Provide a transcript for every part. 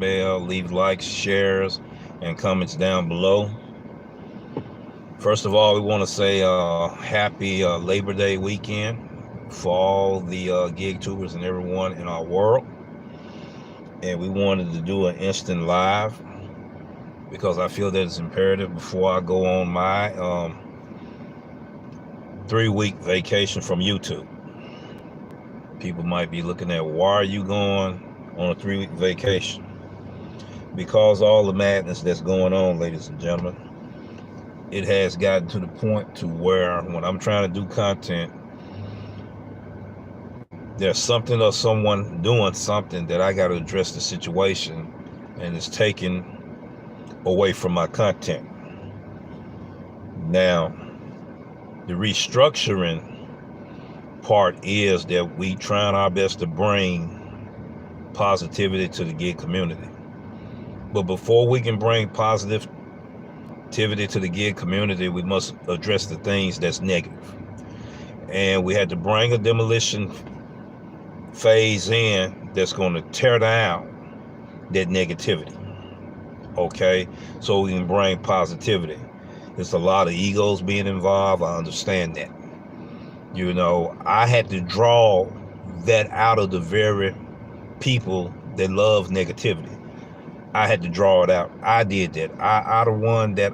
bell, leave likes, shares, and comments down below. First of all, we want to say happy Labor Day weekend for all the gig tubers and everyone in our world. And we wanted to do an instant live because I feel that it's imperative before I go on my 3-week vacation from YouTube. People might be looking at, why are you going on a 3-week vacation? Because all the madness that's going on, ladies and gentlemen, it has gotten to the point to where when I'm trying to do content, there's something or someone doing something that I got to address the situation, and it's taken away from my content. Now, the restructuring part is that we trying our best to bring positivity to the gig community. But before we can bring positivity to the gig community, we must address the things that's negative. And we had to bring a demolition phase in that's going to tear down that negativity. Okay? So we can bring positivity. There's a lot of egos being involved. I understand that. You know, I had to draw that out of the very people that love negativity. I had to draw it out. I did that. I the one that,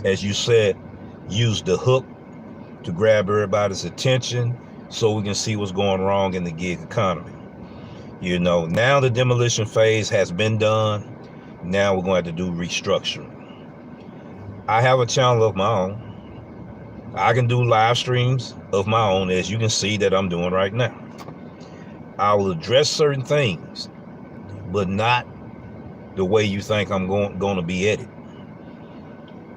as you said, used the hook to grab everybody's attention so we can see what's going wrong in the gig economy. You know, now the demolition phase has been done. Now we're going to have to do restructuring. I have a channel of my own. I can do live streams of my own, as you can see that I'm doing right now. I will address certain things, but not the way you think I'm going to be at it.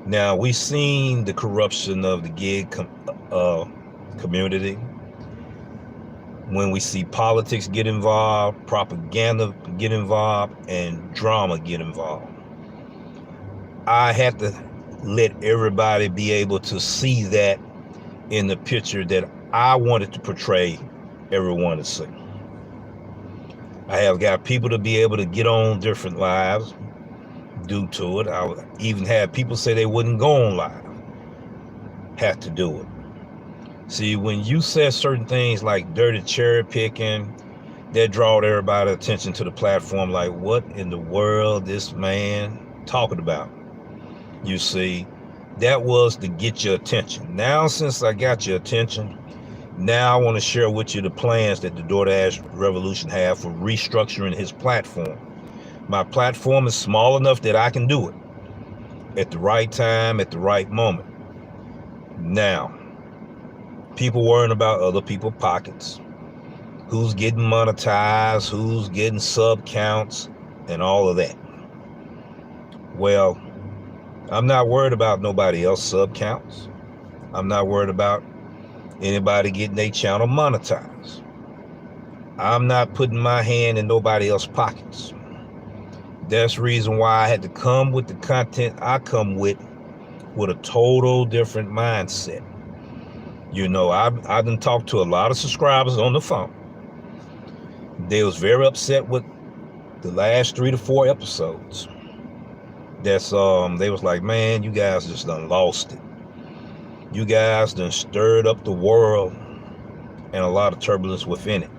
Now, we've seen the corruption of the gig community. When we see politics get involved, propaganda get involved, and drama get involved. I had to let everybody be able to see that in the picture that I wanted to portray everyone to see. I have got people to be able to get on different lives due to it. I even had people say they wouldn't go on live. Had to do it. See, when you say certain things like dirty cherry picking, that drawed everybody's attention to the platform, like, what in the world this man talking about? You see, that was to get your attention. Now, since I got your attention, now I want to share with you the plans that the Doordash Revolution have for restructuring his platform. My platform is small enough that I can do it at the right time, at the right moment. Now, people worrying about other people's pockets, who's getting monetized, who's getting sub counts, and all of that. Well, I'm not worried about nobody else sub counts. I'm not worried about anybody getting their channel monetized. I'm not putting my hand in nobody else's pockets. That's the reason why I had to come with the content I come with a total different mindset. You know, I done talked to a lot of subscribers on the phone. They was very upset with the last 3 to 4 episodes. That's they was like, man, you guys just done lost it. You guys done stirred up the world and a lot of turbulence within it.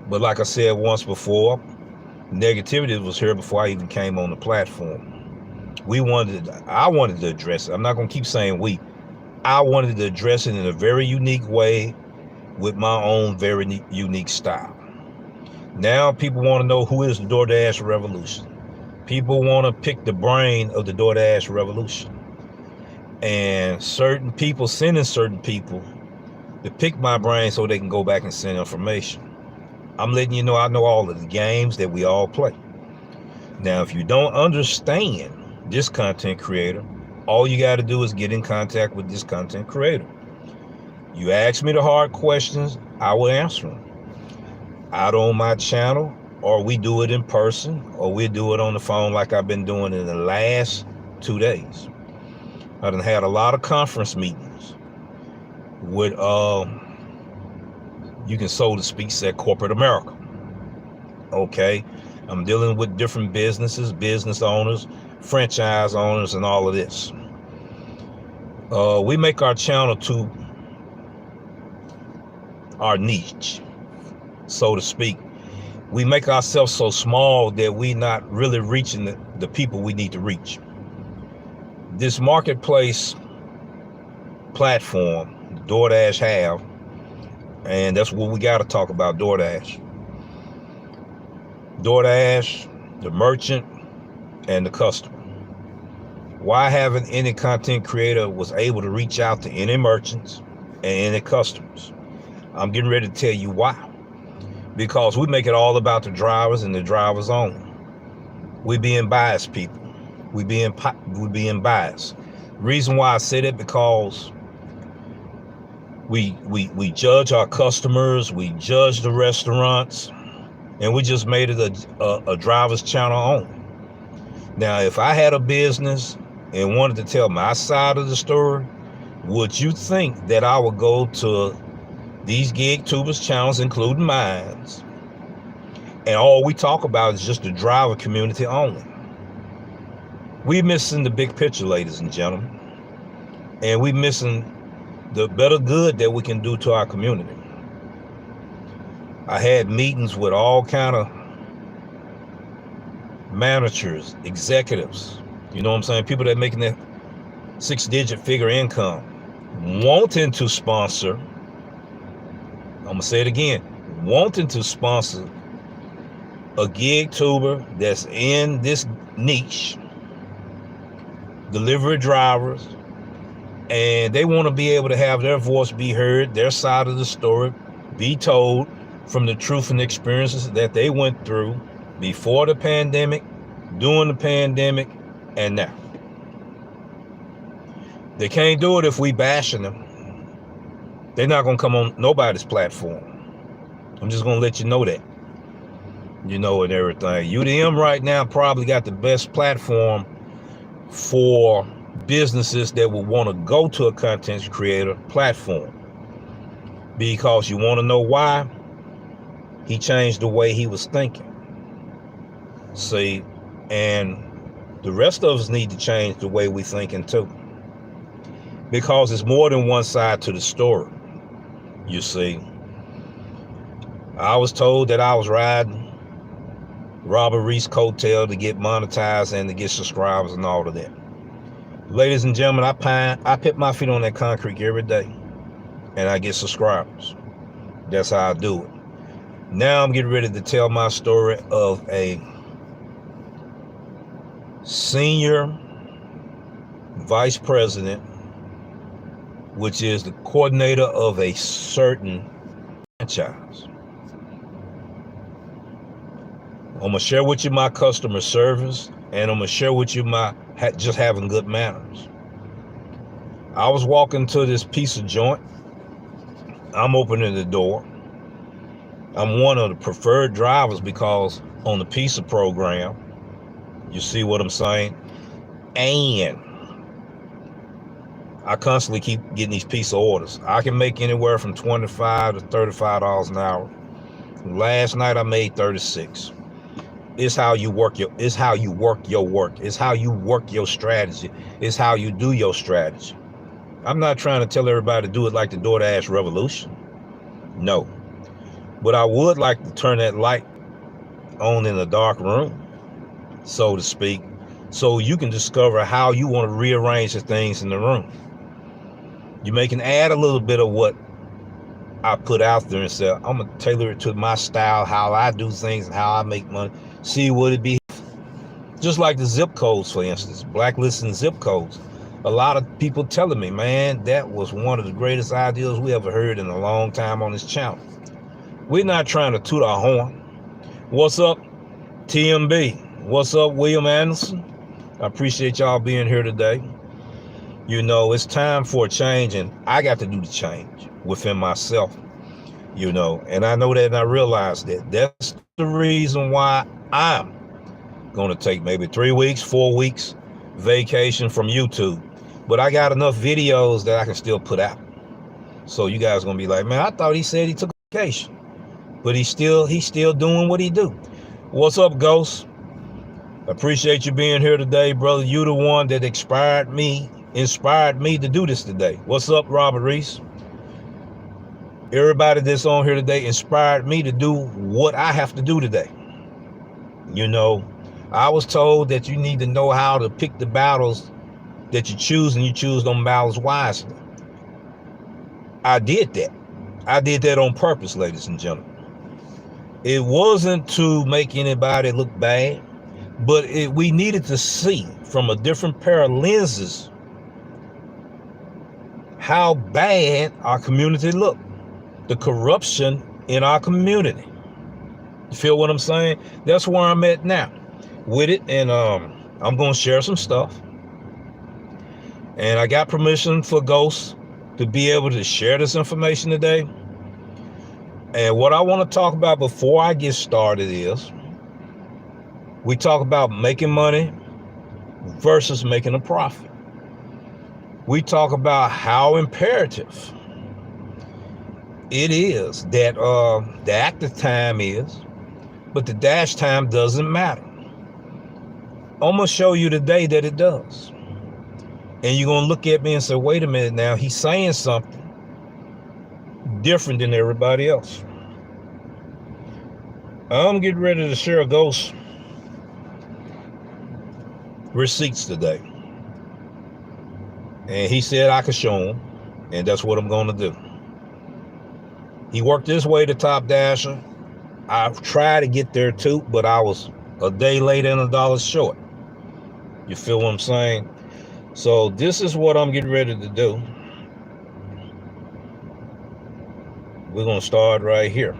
But like I said once before, negativity was here before I even came on the platform. I wanted to address it. I'm not going to keep saying we. I wanted to address it in a very unique way with my own very unique style. Now people want to know, who is the Doordash Revolution? People want to pick the brain of the Doordash Revolution. And certain people sending certain people to pick my brain so they can go back and send information. I'm letting you know I know all of the games that we all play. Now, if you don't understand this content creator, all you got to do is get in contact with this content creator. You ask me the hard questions, I will answer them. Out on my channel, or we do it in person, or we do it on the phone like I've been doing in the last 2 days. I done had a lot of conference meetings with, you can so to speak, say corporate America. Okay, I'm dealing with different businesses, business owners, franchise owners, and all of this. We make our channel to our niche, so to speak. We make ourselves so small that we're not really reaching the people we need to reach. This marketplace platform, DoorDash have, and that's what we got to talk about, DoorDash. DoorDash, the merchant, and the customer. Why haven't any content creator was able to reach out to any merchants and any customers? I'm getting ready to tell you why. Because we make it all about the drivers and the drivers only. We being biased people. We being biased. Reason why I say that, because we judge our customers, we judge the restaurants, and we just made it a driver's channel only. Now, if I had a business and wanted to tell my side of the story, would you think that I would go to these gig tubers channels, including mine, and all we talk about is just the driver community only? We missing the big picture, ladies and gentlemen, and we missing the better good that we can do to our community. I had meetings with all kind of managers, executives, you know what I'm saying, people that making that 6-digit figure income, wanting to sponsor, I'm gonna say it again, wanting to sponsor a gig tuber that's in this niche, delivery drivers, and they want to be able to have their voice be heard, their side of the story be told from the truth and experiences that they went through before the pandemic, during the pandemic, and now. They can't do it if we bashing them. They're not gonna come on nobody's platform. I'm just gonna let you know that. You know, and everything. UDM right now probably got the best platform for businesses that will want to go to a content creator platform. Because you want to know why? He changed the way he was thinking. See, and the rest of us need to change the way we thinking too. Because it's more than one side to the story. You see, I was told that I was riding Robert Reese coattail to get monetized and to get subscribers and all of that. Ladies and gentlemen, I put my feet on that concrete every day and I get subscribers. That's how I do it. Now I'm getting ready to tell my story of a senior vice president, which is the coordinator of a certain franchise. I'm gonna share with you my customer service, and I'm gonna share with you my just having good manners. I was walking to this pizza joint. I'm opening the door. I'm one of the preferred drivers because on the pizza program, you see what I'm saying? And I constantly keep getting these pizza orders. I can make anywhere from $25 to $35 an hour. Last night I made 36. It's how you work your work. It's how you work your strategy. It's how you do your strategy. I'm not trying to tell everybody to do it like the Doordash Revolution. No. But I would like to turn that light on in a dark room, so to speak, so you can discover how you want to rearrange the things in the room. You may can add a little bit of what I put out there and say, I'm going to tailor it to my style, how I do things and how I make money. See what it be. Just like the zip codes, for instance, blacklisting zip codes. A lot of people telling me, man, that was one of the greatest ideas we ever heard in a long time on this channel. We're not trying to toot our horn. What's up, TMB? What's up, William Anderson? I appreciate y'all being here today. You know, it's time for a change, and I got to do the change within myself, you know, and I know that, and I realize that. That's the reason why I'm going to take maybe 3 weeks, 4 weeks vacation from YouTube. But I got enough videos that I can still put out. So you guys are going to be like, man, I thought he said he took a vacation. But he's still doing what he do. What's up, Ghost? Appreciate you being here today, brother. You the one that inspired me to do this today. What's up, Robert Reese? Everybody that's on here today inspired me to do what I have to do today. You know, I was told that you need to know how to pick the battles that you choose, and you choose them battles wisely. I did that. I did that on purpose, ladies and gentlemen. It wasn't to make anybody look bad, but we needed to see from a different pair of lenses how bad our community looked, the corruption in our community. You feel what I'm saying? That's where I'm at now with it, and I'm going to share some stuff. And I got permission for Ghost to be able to share this information today. And what I want to talk about before I get started is, we talk about making money versus making a profit. We talk about how imperative it is that the active time is, but the dash time doesn't matter. I'm gonna show you today that it does. And you're gonna look at me and say, wait a minute now, he's saying something different than everybody else. I'm getting ready to share Ghost receipts today. And he said I could show him, and that's what I'm gonna do. He worked his way to top dasher. I tried to get there too, but I was a day late and $1 short. You feel what I'm saying? So this is what I'm getting ready to do. We're gonna start right here.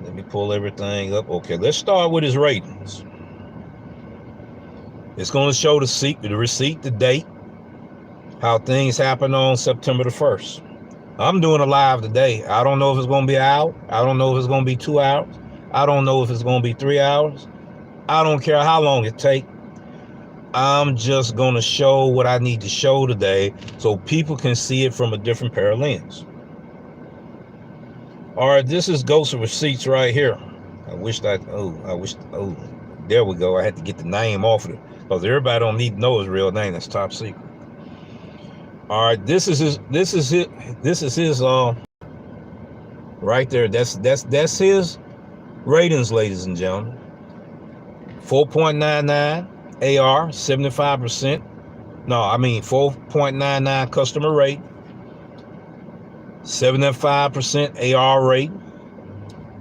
Let me pull everything up. Okay, let's start with his ratings. It's gonna show the receipt, the date, how things happen on September the 1st. I'm doing a live today. I don't know if it's gonna be an hour. I don't know if it's gonna be 2 hours. I don't know if it's gonna be 3 hours. I don't care how long it takes. I'm just gonna show what I need to show today so people can see it from a different pair of lenses. All right, this is Ghost Receipts right here. There we go. I had to get the name off of it because everybody don't need to know his real name. That's top secret. All right, this is his right there. That's his ratings, ladies and gentlemen. 4.99 AR, 75%. No, I mean 4.99 customer rate, 75% AR rate,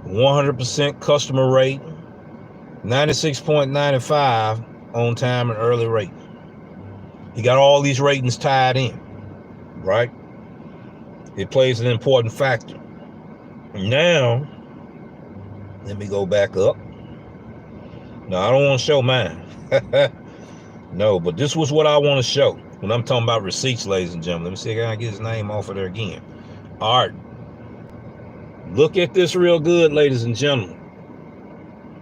100% customer rate, 96.95 on time and early rate. He got all these ratings tied in, right? It plays an important factor. Now, let me go back up. No, I don't want to show mine. No, but this was what I want to show when I'm talking about receipts, ladies and gentlemen. Let me see if I can get his name off of there again. All right. Look at this real good, ladies and gentlemen.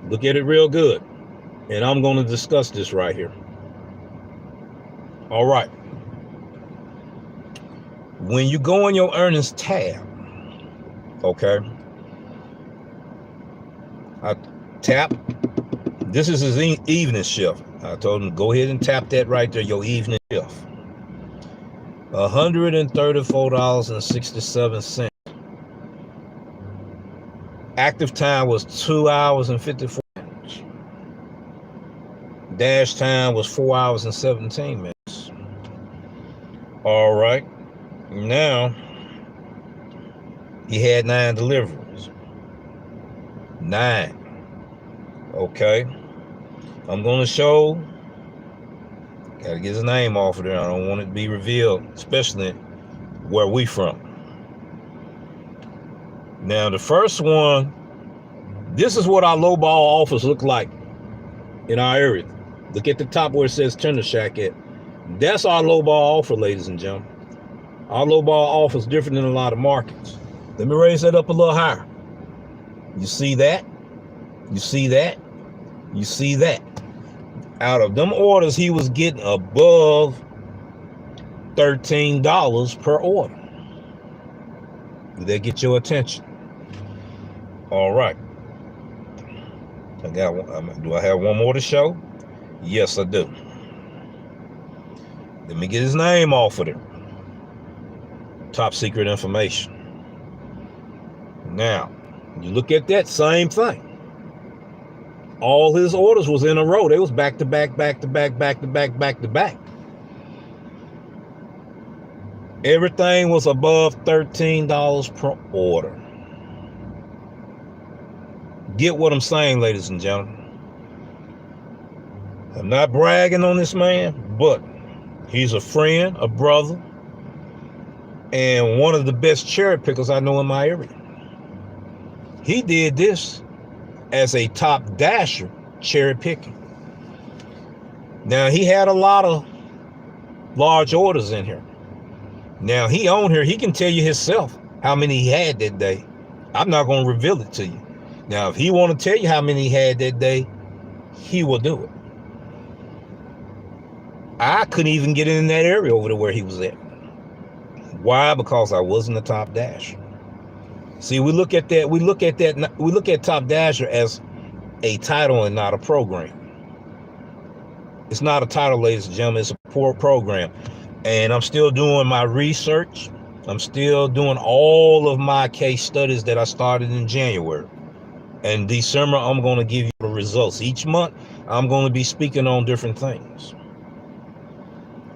Look at it real good. And I'm going to discuss this right here. All right. When you go in your earnings tab, okay, I tap. This is his evening shift. I told him, go ahead and tap that right there, your evening shift. $134.67. Active time was 2 hours and 54 minutes. Dash time was 4 hours and 17 minutes. All right. Now, he had 9 deliveries. 9. Okay. I'm going to show. Got to get his name off of there. I don't want it to be revealed, especially where we from. Now, the first one, this is what our lowball offers look like in our area. Look at the top where it says Tender Shack at. That's our lowball offer, ladies and gentlemen. Our lowball offer is different than a lot of markets. Let me raise that up a little higher. You see that? You see that? You see that? Out of them orders, he was getting above $13 per order. Did that get your attention? All right. Do I have one more to show? Yes, I do. Let me get his name off of it. Top secret information. Now, you look at that same thing. All his orders was in a row. They was back to back, back to back, back to back, back to back. Everything was above $13 per order. Get what I'm saying, ladies and gentlemen. I'm not bragging on this man, but he's a friend, a brother, and one of the best cherry pickers I know in my area. He did this as a top dasher cherry picking. Now, he had a lot of large orders in here. Now, he on here, he can tell you himself how many he had that day. I'm not going to reveal it to you. Now, if he want to tell you how many he had that day, he will do it. I couldn't even get in that area over to where he was at. Why? Because I wasn't a top dasher. See, we look at top dasher as a title and not a program. It's not a title, ladies and gentlemen, it's a poor program. And I'm still doing my research. I'm still doing all of my case studies that I started in January. In December, I'm going to give you the results. Each month, I'm going to be speaking on different things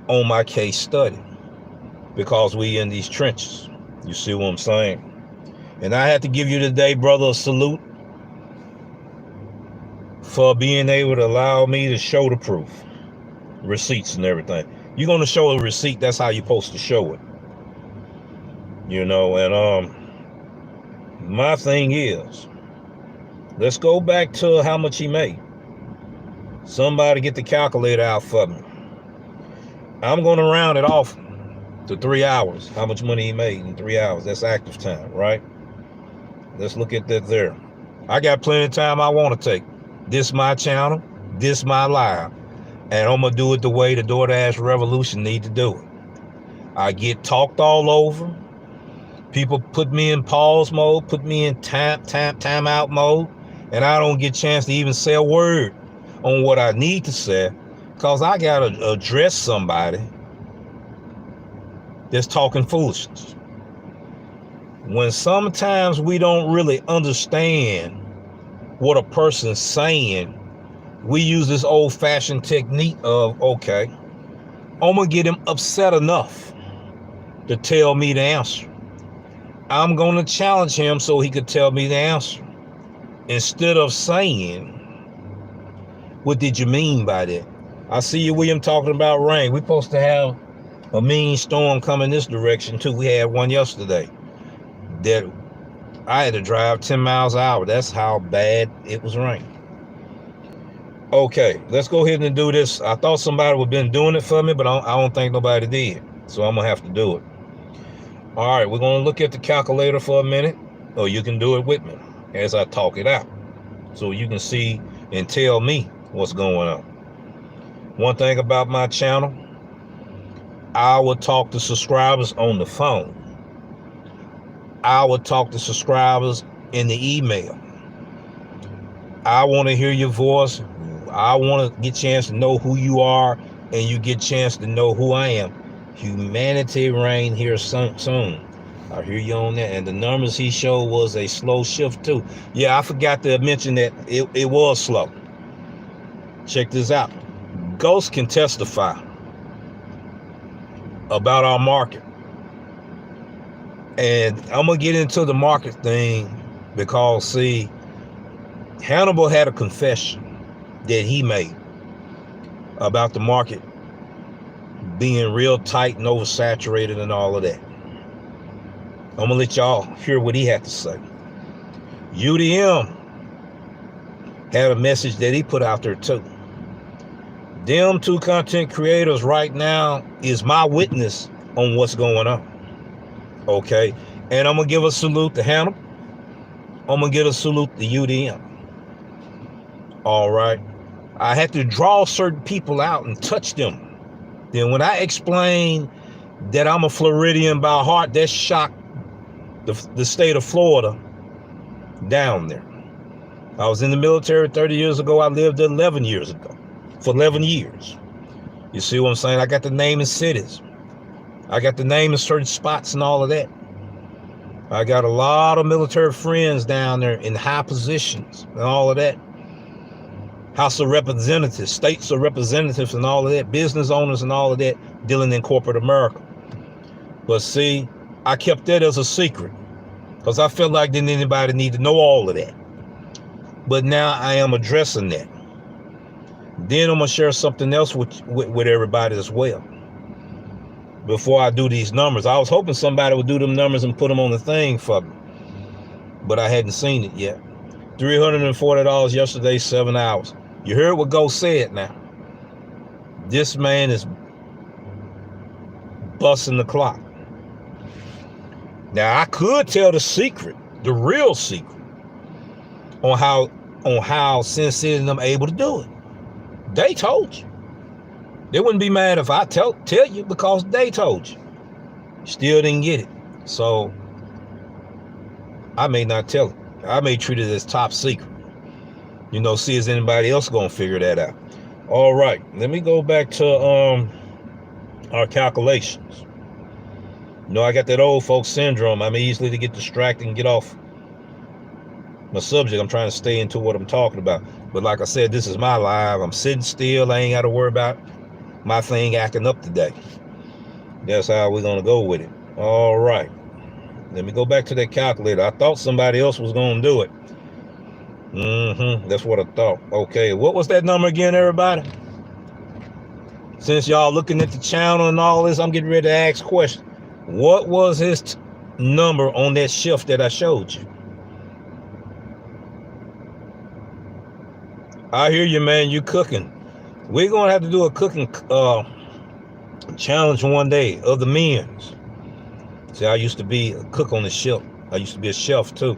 on my case study, because we in these trenches. You see what I'm saying? And I have to give you today, brother, a salute for being able to allow me to show the proof, receipts and everything. You're going to show a receipt, that's how you're supposed to show it. You know, and my thing is, let's go back to how much he made. Somebody get the calculator out for me. I'm going to round it off to 3 hours. How much money he made in 3 hours. That's active time, right? Let's look at that there. I got plenty of time I want to take. This my channel. This my live. And I'm going to do it the way the Doordash Revolution need to do it. I get talked all over. People put me in pause mode, put me in time out mode, and I don't get a chance to even say a word on what I need to say, because I got to address somebody that's talking foolishness. When sometimes we don't really understand what a person's saying, we use this old-fashioned technique of, okay, I'm going to get him upset enough to tell me the answer. I'm going to challenge him so he could tell me the answer, instead of saying, what did you mean by that? I see you, William, talking about rain. We're supposed to have a mean storm coming this direction too. We had one yesterday that I had to drive 10 miles an hour. That's how bad it was raining. Okay, let's go ahead and do this. I thought somebody would have been doing it for me, but I don't think nobody did. So I'm going to have to do it. All right, we're going to look at the calculator for a minute, or you can do it with me as I talk it out, so you can see and tell me what's going on. One thing about my channel, I will talk to subscribers on the phone. I will talk to subscribers in the email. I want to hear your voice. I want to get a chance to know who you are, and you get a chance to know who I am. Humanity reign here soon. I hear you on that. And the numbers he showed was a slow shift too. Yeah, I forgot to mention that it was slow. Check this out. Ghost can testify about our market. And I'm going to get into the market thing because, see, Hannibal had a confession that he made about the market being real tight and oversaturated and all of that. I'm going to let y'all hear what he had to say. UDM had a message that he put out there too. Them two content creators right now is my witness on what's going on. Okay, and I'm going to give a salute to Hannibal. I'm going to give a salute to UDM. All right. I had to draw certain people out and touch them. Then when I explain that I'm a Floridian by heart, that shocked the state of Florida down there. I was in the military 30 years ago. I lived 11 years ago. For 11 years. You see what I'm saying? I got the name in cities. I got the name in certain spots and all of that. I got a lot of military friends down there in high positions and all of that. House of Representatives, states of representatives and all of that, business owners and all of that, dealing in corporate America. But see, I kept that as a secret because I felt like didn't anybody need to know all of that. But now I am addressing that. Then I'm going to share something else with everybody as well. Before I do these numbers, I was hoping somebody would do them numbers and put them on the thing for me. But I hadn't seen it yet. $340 yesterday, 7 hours. You heard what Ghost said now. This man is busting the clock. Now, I could tell the secret, the real secret, on how Sensei and them able to do it. They told you. They wouldn't be mad if I tell you because they told you. Still didn't get it. So I may not tell it. I may treat it as top secret. You know, see if anybody else gonna figure that out. All right, let me go back to our calculations. You know, I got that old folks syndrome. I'm easily to get distracted and get off my subject. I'm trying to stay into what I'm talking about. But like I said, this is my live. I'm sitting still. I ain't got to worry about my thing acting up today. That's how we're going to go with it. All right. Let me go back to that calculator. I thought somebody else was going to do it. That's what I thought. Okay. What was that number again, everybody? Since y'all looking at the channel and all this, I'm getting ready to ask questions. What was his number on that shift that I showed you? I hear you, man. You cooking. We're going to have to do a cooking challenge one day of the men's. See, I used to be a cook on the shelf. I used to be a chef, too.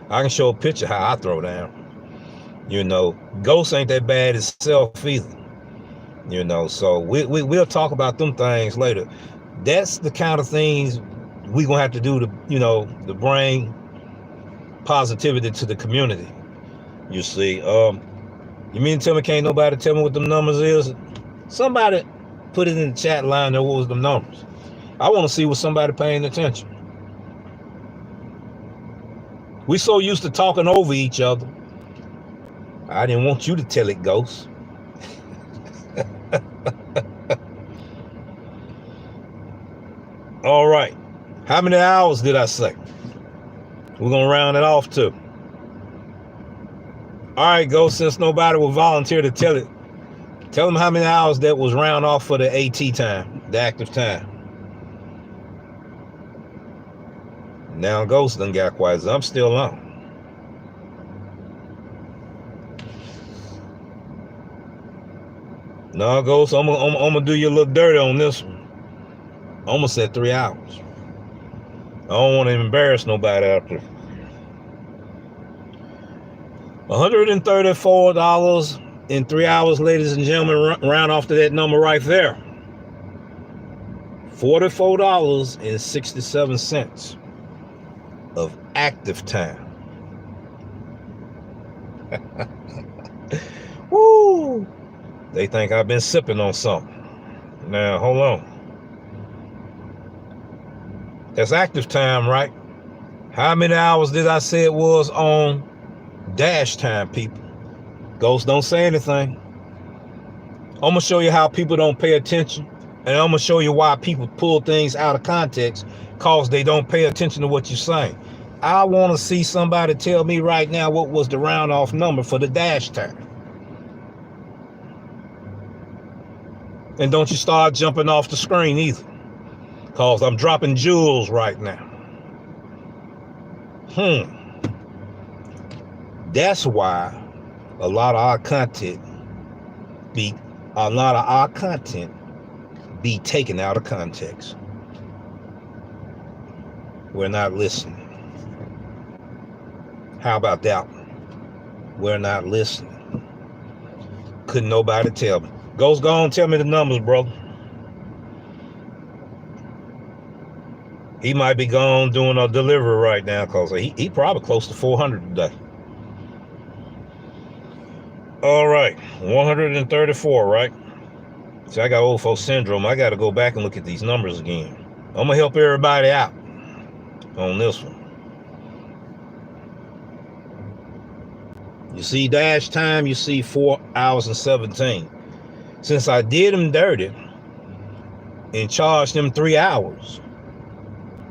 I can show a picture how I throw down. You know, Ghost ain't that bad itself either. You know, so we'll talk about them things later. That's the kind of things we're going to have to do to, you know, to bring positivity to the community. You see, you mean to tell me can't nobody tell me what them numbers is? Somebody put it in the chat line there, what was them numbers? I want to see what somebody paying attention. We so used to talking over each other. I didn't want you to tell it, Ghost. All right. How many hours did I say? We're going to round it off too. All right, Ghost, since nobody will volunteer to tell it, tell them how many hours that was round off for the AT time, the active time. Now Ghost done got quiet. I'm still on. No, Ghost, I'm gonna do you a little dirty on this one. I almost said 3 hours. I don't want to embarrass nobody out there. $134 in 3 hours, ladies and gentlemen. Round off to that number right there. $44.67 of active time. Woo! They think I've been sipping on something. Now, hold on. That's active time, right? How many hours did I say it was on dash time, people? Ghost, don't say anything. I'm going to show you how people don't pay attention. And I'm going to show you why people pull things out of context because they don't pay attention to what you're saying. I want to see somebody tell me right now what was the round off number for the dash time. And don't you start jumping off the screen either, because I'm dropping jewels right now. That's why a lot of our content be taken out of context. We're not listening. How about that one? We're not listening. Couldn't nobody tell me. Ghost, go on, tell me the numbers, brother. He might be gone doing a delivery right now because he probably close to 400 today. All right, 134, right? See, I got old folks syndrome. I got to go back and look at these numbers again. I'm going to help everybody out on this one. You see dash time, you see 4 hours and 17. Since I did them dirty and charged them 3 hours,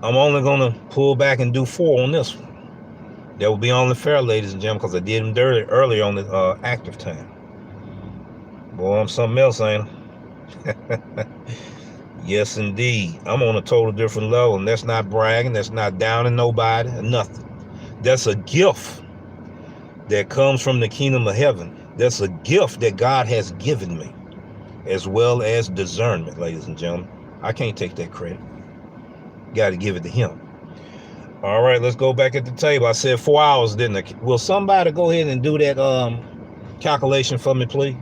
I'm only going to pull back and do 4 on this one. That will be only fair, ladies and gentlemen, because I did them dirty earlier on the active time. Boy, I'm something else, ain't I? Yes, indeed. I'm on a total different level, and that's not bragging. That's not downing nobody or nothing. That's a gift that comes from the kingdom of heaven. That's a gift that God has given me, as well as discernment, ladies and gentlemen. I can't take that credit. Got to give it to him. All right, let's go back at the table. I said 4 hours, didn't I? Will somebody go ahead and do that calculation for me, please?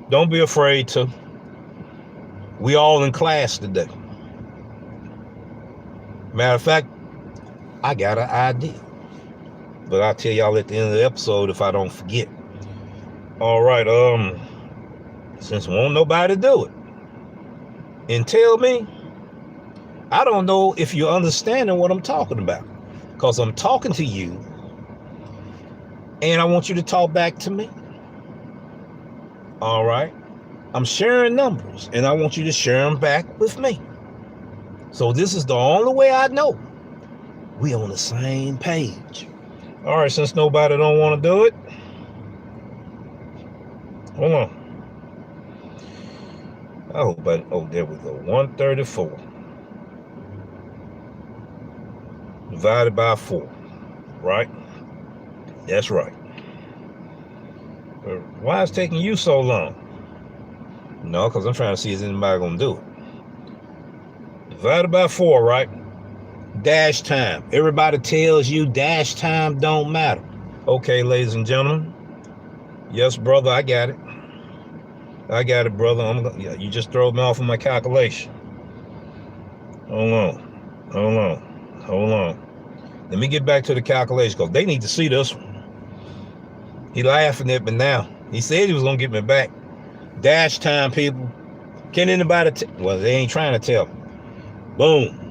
Don't be afraid to. We all in class today. Matter of fact, I got an idea. But I'll tell y'all at the end of the episode if I don't forget. All right, since won't nobody do it, and tell me, I don't know if you're understanding what I'm talking about, because I'm talking to you, and I want you to talk back to me. All right, I'm sharing numbers, and I want you to share them back with me. So this is the only way I know we on the same page. All right, since nobody don't want to do it, hold on. Oh, but there we go. 134 divided by 4, right? That's right. Why is it taking you so long? No, because I'm trying to see if anybody gonna do it. Divided by 4, right? Dash time. Everybody tells you dash time don't matter. Okay, ladies and gentlemen. Yes, brother, I got it. I got it, brother. You just throw me off of my calculation. Hold on. Let me get back to the calculation, because they need to see this one. He laughing at me now. He said he was gonna get me back. Dash time, people. Can anybody well, they ain't trying to tell me. Boom.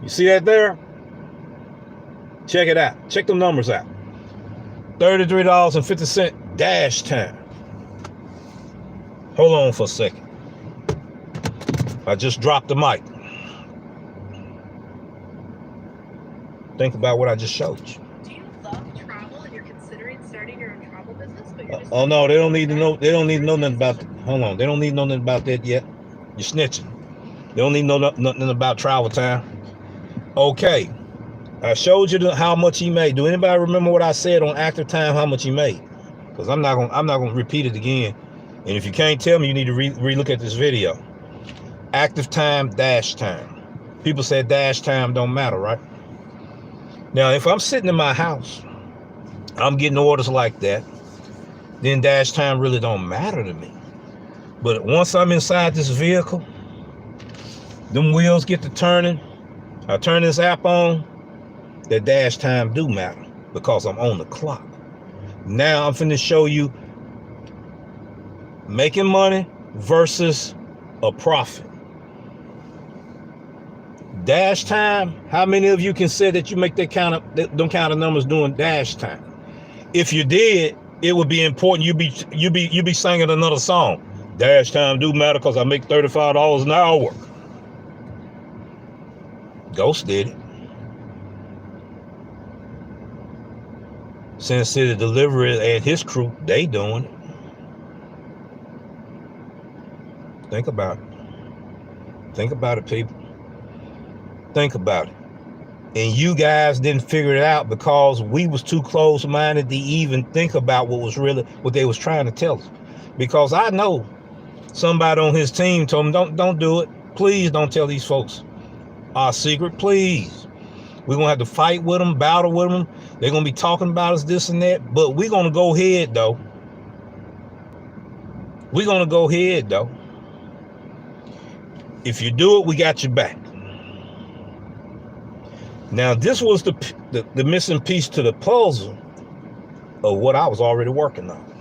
You see that there? Check it out. Check them numbers out. $33.50 dash time. Hold on for a second. I just dropped the mic. Think about what I just showed you. Do you love travel and you're considering starting your own travel business? But you're just oh no, they don't need to know. They don't need to know nothing about. Hold on, they don't need to know nothing about that yet. You're snitching. They don't need to know nothing about travel time. Okay, I showed you how much he made. Do anybody remember what I said on active time? How much he made? Because I'm not gonna repeat it again. And if you can't tell me, you need to re-look at this video. Active time, dash time. People said dash time don't matter, right? Now, if I'm sitting in my house, I'm getting orders like that, then dash time really don't matter to me. But once I'm inside this vehicle, them wheels get to turning, I turn this app on, that dash time do matter, because I'm on the clock. Now I'm finna show you making money versus a profit. Dash time, how many of you can say that you make them kind of numbers doing dash time? If you did, it would be important. You be singing another song. Dash time do matter because I make $35 an hour. Ghost did it. Sin City Deliveries and his crew, they doing it. Think about it. Think about it, people. Think about it. And you guys didn't figure it out because we was too close-minded to even think about what they was trying to tell us. Because I know somebody on his team told him, don't do it. Please don't tell these folks our secret, please. We're gonna have to fight with them, battle with them. They're gonna be talking about us this and that, but we're gonna go ahead though. We're gonna go ahead though. If you do it, we got your back. Now this was the missing piece to the puzzle of what I was already working on.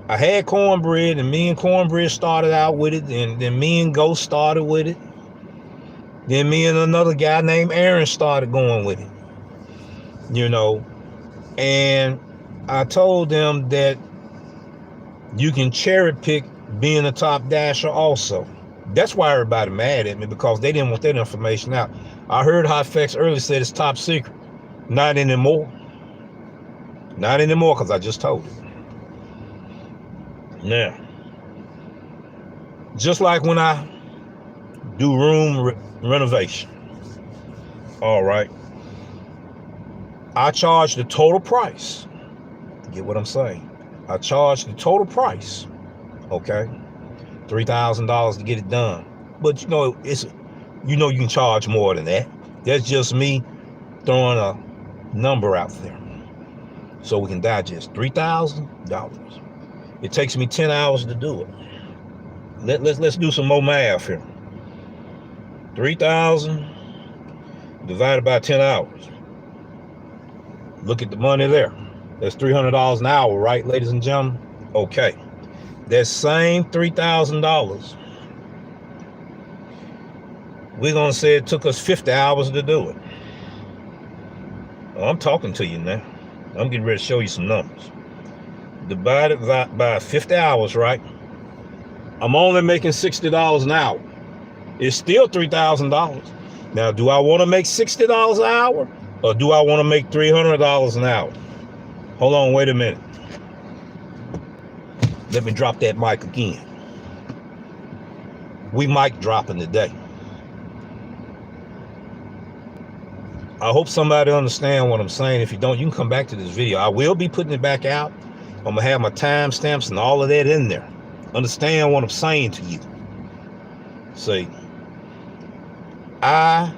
I had Cornbread, and me and Cornbread started out with it, and then me and Ghost started with it. Then me and another guy named Aaron started going with it. You know, and I told them that you can cherry pick being a top dasher also. That's why everybody mad at me, because they didn't want that information out. I heard Hotfex earlier said it's top secret. Not anymore. Not anymore, because I just told it. Now, just like when I do room renovation, all right, I charge the total price. Get what I'm saying? I charge the total price, okay? $3,000 to get it done. But you know, you can charge more than that. That's just me throwing a number out there so we can digest. $3,000. It takes me 10 hours to do it. Let's do some more math here. 3,000 divided by 10 hours. Look at the money there. That's $300 an hour, right, ladies and gentlemen? Okay. That same $3,000, we're going to say it took us 50 hours to do it. Oh, I'm talking to you now. I'm getting ready to show you some numbers. Divided by 50 hours, right? I'm only making $60 an hour. It's still $3,000. Now, do I want to make $60 an hour, or do I want to make $300 an hour? Hold on, wait a minute. Let me drop that mic again. We mic dropping today. I hope somebody understand what I'm saying. If you don't, you can come back to this video. I will be putting it back out. I'm gonna have my timestamps and all of that in there. Understand what I'm saying to you. See, I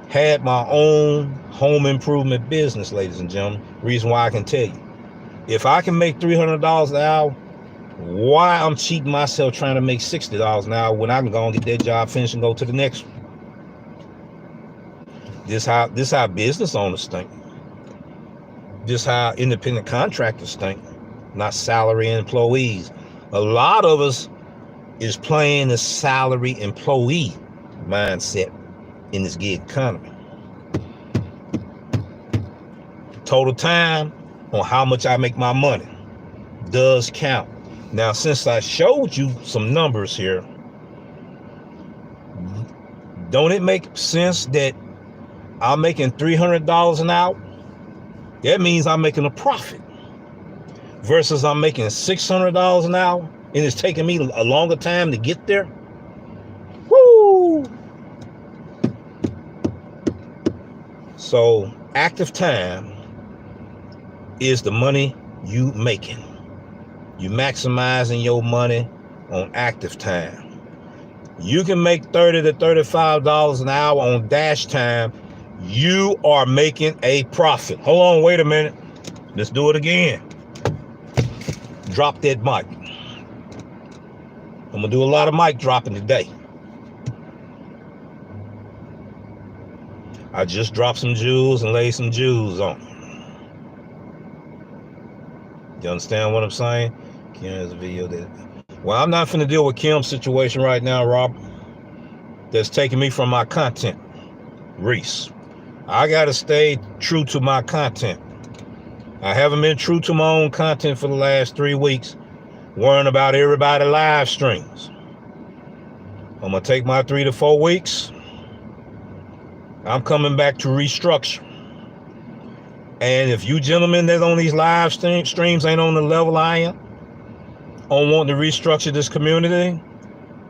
had my own home improvement business, ladies and gentlemen. Reason why I can tell you, if I can make $300 an hour, why I'm cheating myself trying to make $60 an hour when I can go and get that job finished and go to the next one? This how business owners think. This how independent contractors think, not salary employees. A lot of us is playing the salary employee mindset in this gig economy. Total time on how much I make my money does count. Now, since I showed you some numbers here, don't it make sense that I'm making $300 an hour? That means I'm making a profit. Versus I'm making $600 an hour, and it's taking me a longer time to get there. Woo! So active time is the money you making. You maximizing your money on active time. You can make $30 to $35 an hour on dash time. You are making a profit. Hold on, wait a minute. Let's do it again. Drop that mic. I'm gonna do a lot of mic dropping today. I just dropped some jewels and laid some jewels on. You understand what I'm saying? Kim's video that. Well, I'm not finna deal with Kim's situation right now, Rob. That's taking me from my content. Reese, I gotta stay true to my content. I haven't been true to my own content for the last 3 weeks, worrying about everybody live streams. I'm gonna take my 3 to 4 weeks. I'm coming back to restructure. And if you gentlemen that on these live streams ain't on the level I am, on wanting to restructure this community,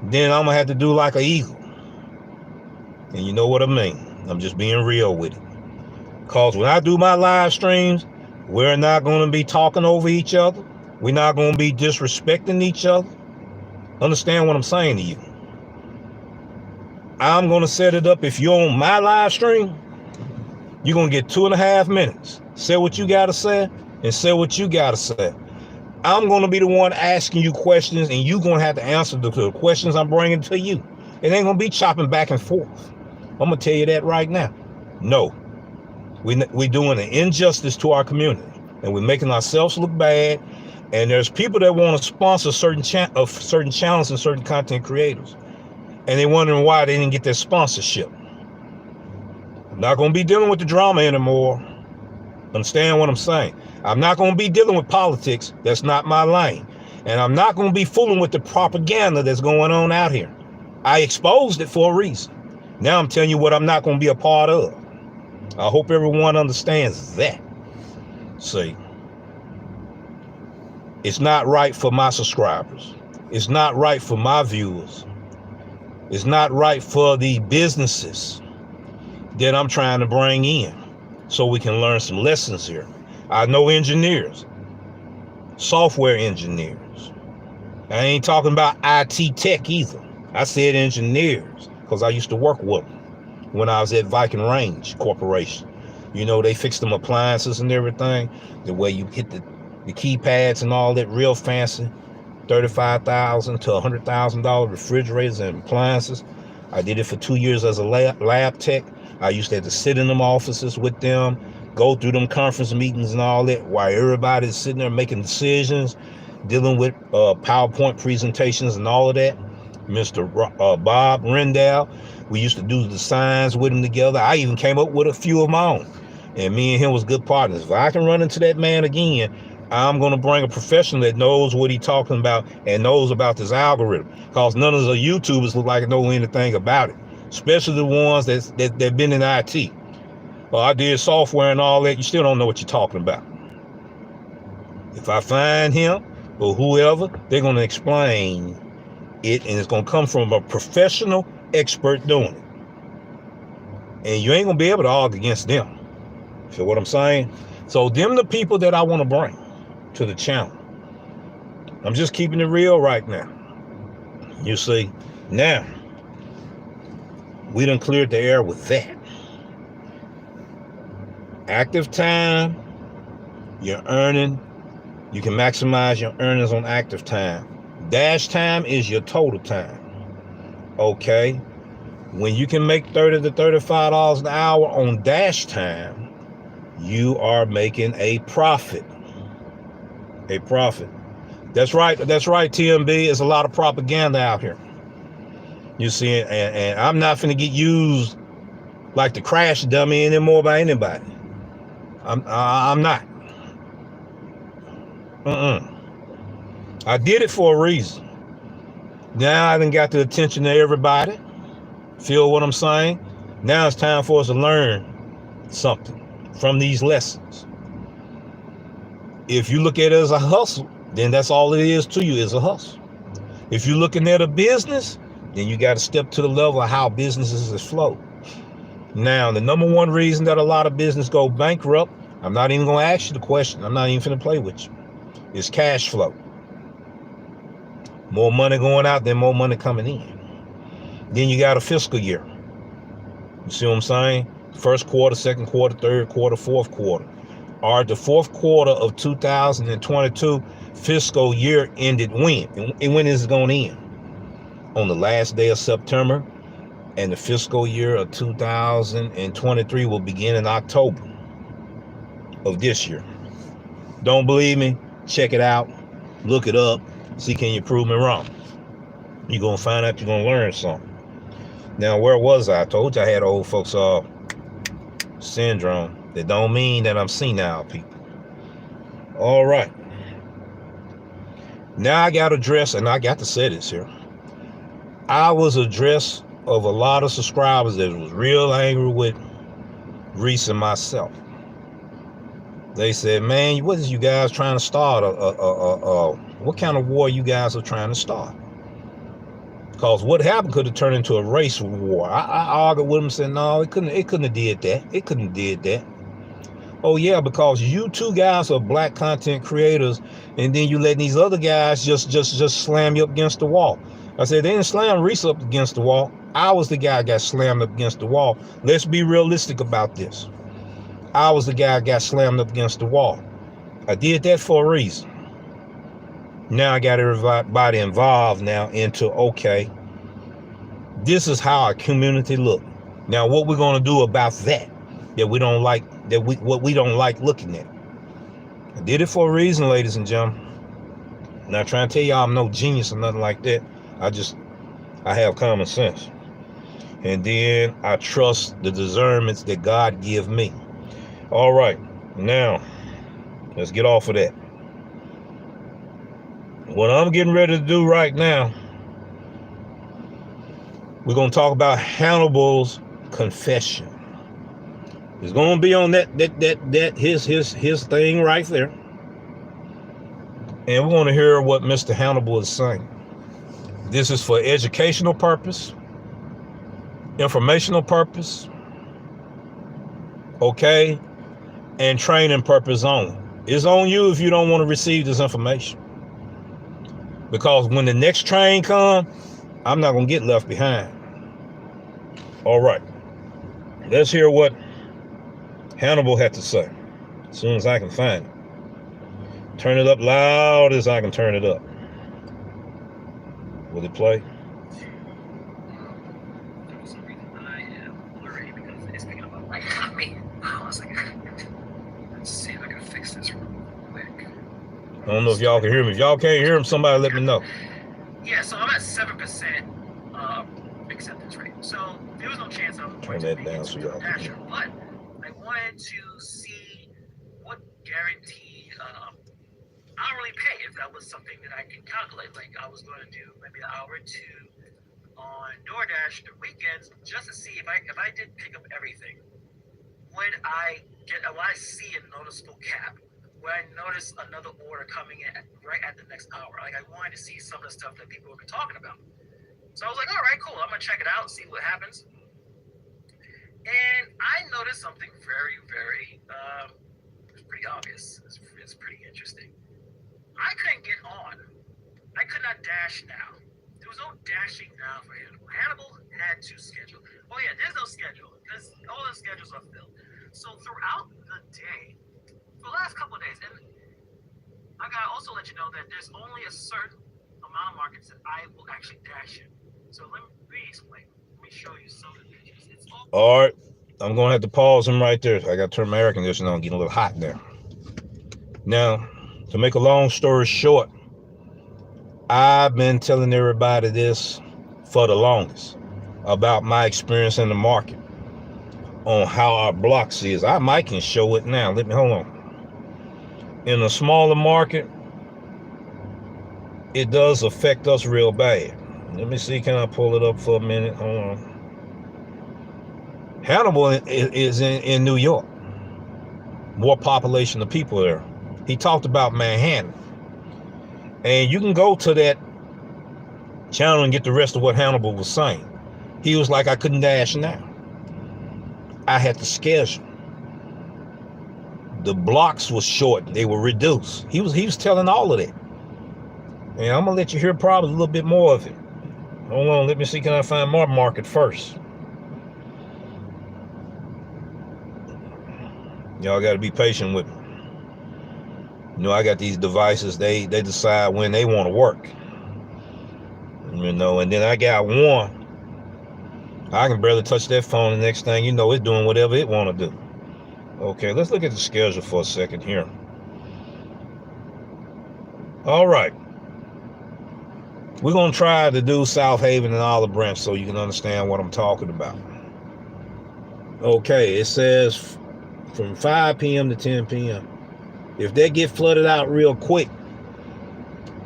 then I'm gonna have to do like an eagle. And you know what I mean. I'm just being real with it. Because when I do my live streams, we're not going to be talking over each other. We're not going to be disrespecting each other. Understand what I'm saying to you? I'm going to set it up. If you're on my live stream, you're going to get 2.5 minutes. Say what you got to say and say what you got to say. I'm going to be the one asking you questions, and you're going to have to answer the questions I'm bringing to you. It ain't going to be chopping back and forth. I'm going to tell you that right now. No. We're doing an injustice to our community, and we're making ourselves look bad. And there's people that want to sponsor certain channels and certain content creators, and they're wondering why they didn't get their sponsorship. I'm not going to be dealing with the drama anymore. Understand what I'm saying? I'm not going to be dealing with politics. That's not my lane. And I'm not going to be fooling with the propaganda that's going on out here. I exposed it for a reason. Now I'm telling you what I'm not going to be a part of. I hope everyone understands that. See, it's not right for my subscribers. It's not right for my viewers. It's not right for the businesses that I'm trying to bring in so we can learn some lessons here. I know engineers, software engineers. I ain't talking about IT tech either. I said engineers because I used to work with them when I was at Viking Range Corporation. You know, they fixed them appliances and everything, the way you hit the keypads and all that, real fancy, $35,000 to $100,000 refrigerators and appliances. I did it for 2 years as a lab tech. I used to have to sit in them offices with them, go through them conference meetings and all that, while everybody's sitting there making decisions, dealing with PowerPoint presentations and all of that. Mr. Bob Rendell, we used to do the signs with him together. I even came up with a few of my own, and me and him was good partners. If I can run into that man again, I'm going to bring a professional that knows what he's talking about and knows about this algorithm, because none of the YouTubers look like they know anything about it, especially the ones that been in IT. Well, I did software and all that. You still don't know what you're talking about. If I find him or whoever, they're going to explain it, and it's going to come from a professional expert doing it. And you ain't going to be able to argue against them. Feel what I'm saying? So them the people that I want to bring to the channel. I'm just keeping it real right now. You see, now we done cleared the air with that. Active time, you're earning. You can maximize your earnings on active time. Dash time is your total time. Okay? When you can make $30 to $35 an hour on dash time, you are making a profit. A profit. That's right, TMB. There's a lot of propaganda out here. You see, and I'm not finna get used like the crash dummy anymore by anybody. I'm not. I did it for a reason. Now I done got the attention of everybody. Feel what I'm saying? Now it's time for us to learn something from these lessons. If you look at it as a hustle, then that's all it is to you, is a hustle. If you're looking at a business, then you got to step to the level of how businesses is flow. Now, the number one reason that a lot of business go bankrupt, I'm not even going to ask you the question. I'm not even finna play with you. It's cash flow. More money going out than more money coming in. Then you got a fiscal year. You see what I'm saying? First quarter, second quarter, third quarter, fourth quarter. Or the fourth quarter of 2022 fiscal year ended when? And when is it going to end? On the last day of September. And the fiscal year of 2023 will begin in October of this year. Don't believe me? Check it out. Look it up. See, can you prove me wrong? You're going to find out, you're going to learn something. Now, where was I? I told you I had old folks syndrome. That don't mean that I'm senile, people. All right. Now I got address, and I got to say this here. I was addressed of a lot of subscribers that was real angry with Reese and myself. They said, man, what is you guys trying to start? What kind of war you guys are trying to start? Because what happened could have turned into a race war. I argued with them, said, no, it couldn't have did that. It couldn't have did that. Oh yeah, because you two guys are black content creators, and then you letting these other guys just slam you up against the wall. I said, they didn't slam Reese up against the wall. I was the guy that got slammed up against the wall. Let's be realistic about this. I was the guy that got slammed up against the wall. I did that for a reason. Now I got everybody involved now into, okay, this is how our community look. Now what we're going to do about that we don't like that what we don't like looking at. I did it for a reason, ladies and gentlemen. I'm not trying to tell y'all I'm no genius or nothing like that. I have common sense. And then I trust the discernments that God give me. All right, now let's get off of that. What I'm getting ready to do right now, we're going to talk about Hannibal's confession. It's going to be on his thing right there. And we're going to hear what Mr. Hannibal is saying. This is for educational purpose, informational purpose, okay, and training purpose only. It's on you if you don't want to receive this information. Because when the next train comes, I'm not going to get left behind. All right. Let's hear what Hannibal had to say. As soon as I can find it. Turn it up loud as I can turn it up. Will it play? For some reason, I am blurry because it's picking up on my copy. I was like, let's see if I can fix this real quick. I don't know if y'all can hear him. If y'all can't hear him, somebody let me know. Yeah, so I'm at 7% acceptance rate. So there was no chance I'm Turn that down so y'all can hear. But I wanted to see what guarantee I don't really pay if that was something that I could calculate. Like I was going to do maybe an hour or two on Doordash the weekends just to see if I did pick up everything, would I see a noticeable cap? Would I notice another order coming in right at the next hour? Like I wanted to see some of the stuff that people have been talking about. So I was like, all right, cool. I'm gonna check it out and see what happens. And I noticed something very, very it's pretty obvious. It's pretty interesting. I couldn't get on. I could not dash now. There was no dashing now for Hannibal. Hannibal had to schedule. Oh yeah, there's no schedule because all the schedules are filled. So throughout the day, for the last couple of days, and I gotta also let you know that there's only a certain amount of markets that I will actually dash in. So let me explain. Let me show you some of the pictures. All right, I'm gonna have to pause him right there. I got to turn my air conditioner on, getting a little hot there. Now, to make a long story short, I've been telling everybody this for the longest about my experience in the market on how our blocks is. I might can show it now. Let me hold on. In a smaller market, it does affect us real bad. Let me see, can I pull it up for a minute? Hold on. Hannibal is in New York. More population of people there. He talked about Manhattan. And you can go to that channel and get the rest of what Hannibal was saying. He was like, I couldn't dash now. I had to schedule. The blocks were short. They were reduced. He was telling all of that. And I'm going to let you hear probably a little bit more of it. Hold on. Let me see. Can I find my market first? Y'all got to be patient with me. You know, I got these devices, they decide when they want to work. You know, and then I got one. I can barely touch that phone. The next thing you know, it's doing whatever it want to do. Okay, let's look at the schedule for a second here. All right. We're going to try to do South Haven and Olive Branch so you can understand what I'm talking about. Okay, it says from 5 p.m. to 10 p.m. If they get flooded out real quick,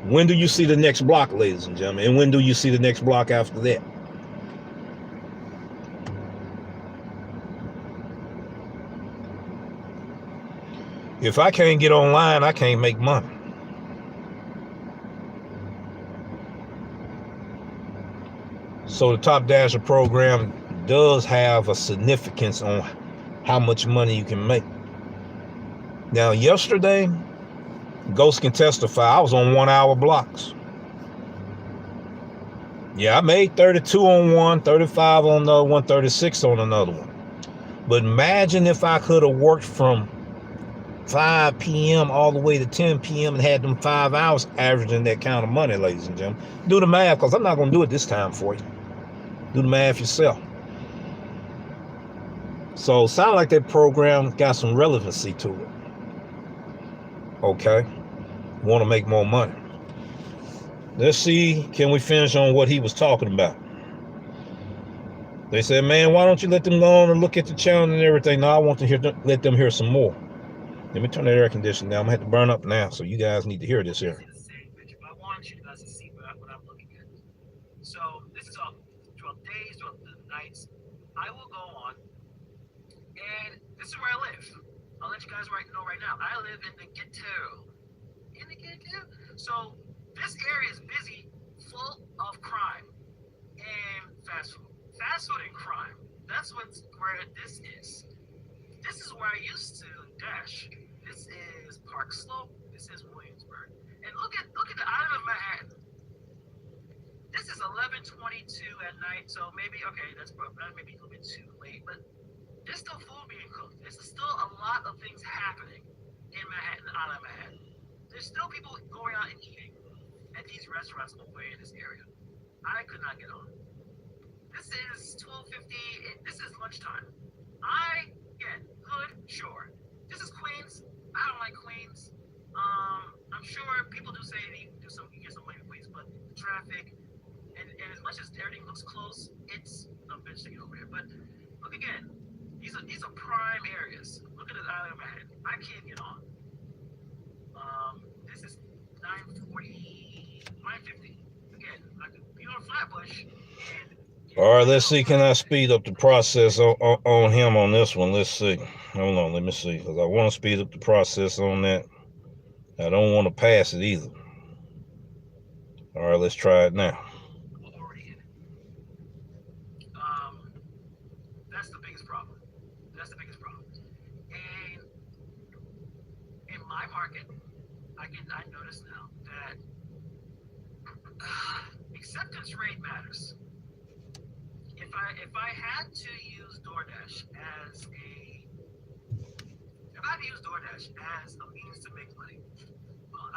when do you see the next block, ladies and gentlemen? And when do you see the next block after that? If I can't get online, I can't make money. So the Top Dasher program does have a significance on how much money you can make. Now, yesterday, Ghost can testify, I was on 1 hour blocks. Yeah, I made 32 on one, 35 on another one, 36 on another one. But imagine if I could have worked from 5 p.m. all the way to 10 p.m. and had them 5 hours averaging that kind of money, ladies and gentlemen. Do the math, because I'm not going to do it this time for you. Do the math yourself. So sound like that program got some relevancy to it. Okay. Want to make more money. Let's see, can we finish on what he was talking about? They said, man, why don't you let them go on and look at the channel and everything? No, I want to let them hear some more. Let me turn that air conditioner down. I'm going to have to burn up now, so you guys need to hear this here. I want you guys to see what I'm looking at. So this is all throughout days, throughout the nights. I will go on, and this is where I live. I'll let you guys know right now. I live in the ghetto. In the ghetto. So this area is busy, full of crime and fast food. Fast food and crime. That's where this is. This is where I used to dash. This is Park Slope. This is Williamsburg. And look at the island of Manhattan. This is 11:22 at night, so maybe that's maybe a little bit too late, but there's still food being cooked. There's still a lot of things happening in Manhattan, out of Manhattan. There's still people going out and eating at these restaurants over in this area. I could not get on. This is 12:50. This is lunchtime. Hood, sure. This is Queens. I don't like Queens. I'm sure people do say you get some money in Queens, but the traffic and as much as everything looks close, it's a bitch to get over here. But look again, these are prime areas. Look at the island of Manhattan. I can't get on. This is 9:40, 9:50. Again, I could be on Flatbush. All right, let's see. Can I speed up the process on him on this one? Let's see. Hold on, let me see, because I want to speed up the process on that. I don't want to pass it either. All right, let's try it now. That's the biggest problem. And in my market, I notice now that acceptance rate matters. If I had to use Doordash as a means to make money, well,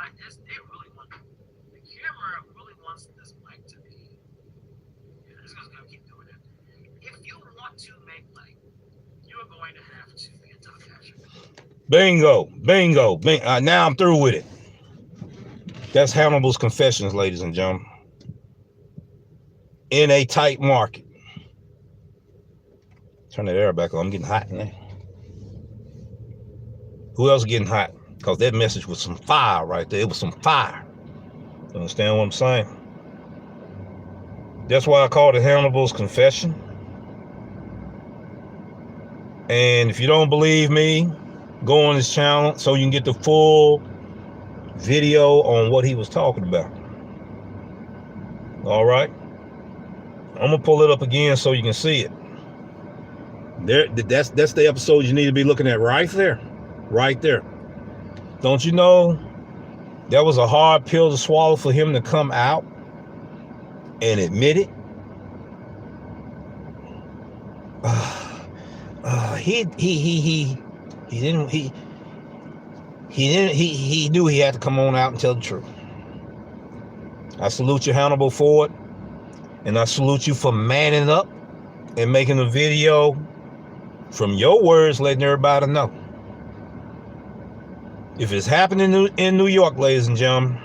the camera really wants this mic to be. This is gonna keep doing it. If you want to make money, you are going to have to be a top dasher. Bingo. Now I'm through with it. That's Hannibal's confessions, ladies and gentlemen. In a tight market. Turn that air back on. I'm getting hot in there. Who else getting hot? Because that message was some fire right there. It was some fire. You understand what I'm saying? That's why I called it Hannibal's confession. And if you don't believe me, go on his channel so you can get the full video on what he was talking about. All right. I'm going to pull it up again so you can see it. That's the episode you need to be looking at right there. Right there. Don't you know that was a hard pill to swallow for him to come out and admit it? He knew he had to come on out and tell the truth. I salute you, Hannibal, for it. And I salute you for manning up and making a video from your words, letting everybody know. If it's happening in New York, ladies and gentlemen,